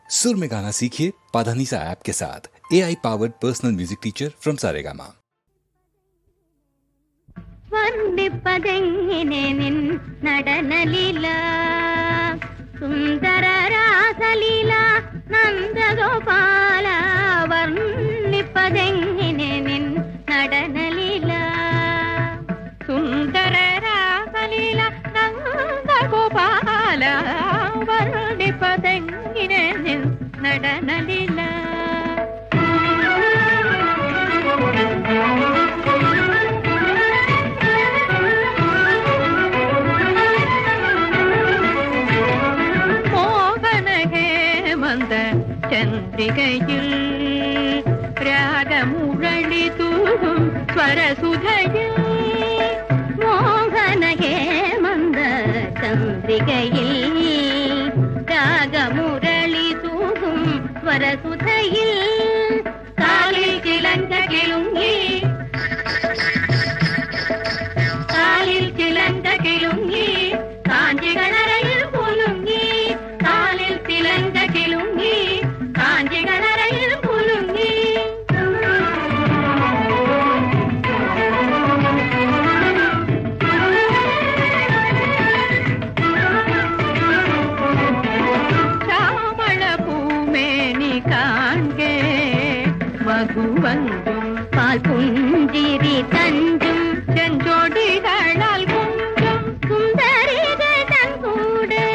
सुर में गाना सीखिए पाधानीसा ऐप के साथ। AI powered personal music teacher from Saregama. വർണ്ണിപ്പതെങ്ങിനെ നിൻ നടനലീല സുന്ദര രാസലീല നന്ദഗോപാല വർണ്ണിപ്പതെങ്ങിനെ നിൻ നടനലീല സുന്ദര രാസലീല നന്ദഗോപാല വർണ്ണിപ്പതെങ്ങിനെ നിൻ നടനലീല ചന്ദ്രികയിൽ രാഗമുരളി തൂകും സ്വരസുധയിൽ മോഹന ഹേമന്ത ചന്ദ്രികയിൽ രാഗമുരളി തൂകും സ്വരസുധയിൽ കാലിൽ ചിലങ്ക കിളുങ്ങി കാലിൽ ചിലങ്ക കിളുങ്ങി കാഞ്ചികളറയിൽ കുലുങ്ങി കാലിൽ ചിലങ്ക കിളുങ്ങി കാഞ്ചികളറയിൽ കുലുങ്ങി ശ്യാമള പൂമേനി കാൺകേ വധുവഞ്ചും പാൽപുഞ്ചിരി തഞ്ചും ചെഞ്ചോടികളാൽ കുഞ്ചും സുന്ദരികൾ തൻ കൂടെ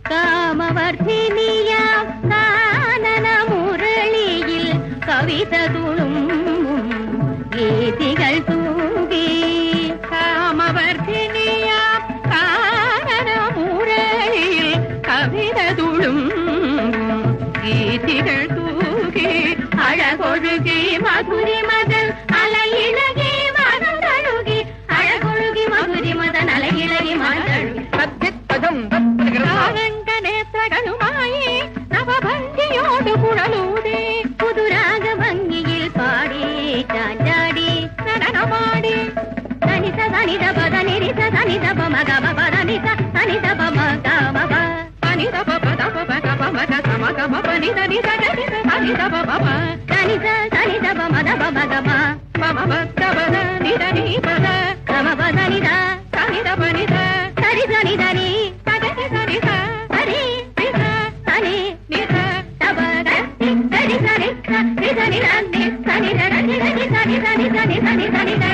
കാമവർദ്ധിനിയ കാനന മുരളിയിൽ കവിത തുളുമ്പും ഗീതികൾ തൂകി കാമവർദ്ധിനിയ കാനന മുരളിയിൽ കവിത തുളുമ്പും ഗീതികൾ തൂകി അഴകൊഴുകി മധുരി മതൻ അലയിളകി മനം തഴുകി അഴകൊഴുകി മധുരി മതൻ അലയിളകി മനം തഴുകി നേത്രകളുമായി നവഭംഗിയോട് കുഴലൂതി പുതുരാഗ ഭംഗിയിൽ പാടി ചാഞ്ചാടി നടനമാടി തനിത തനിത പദ നിരിത തനിത പമക പദനിത തനിത പമക മപ തനിത പദ പമക പമക സമക പനിത നിത തനിത തനിത പമ തനിത തനിത പമദ പമക മമ പദ പദ നിത നി പദ സമ പദ നിത തനിത പനിത തരി തനി തനി തനി തനിത ഹരി നിത തനി നിത തപദ തരി തനി തനി തനി തനി തനി തനി തനി തനി തനി തനി തനി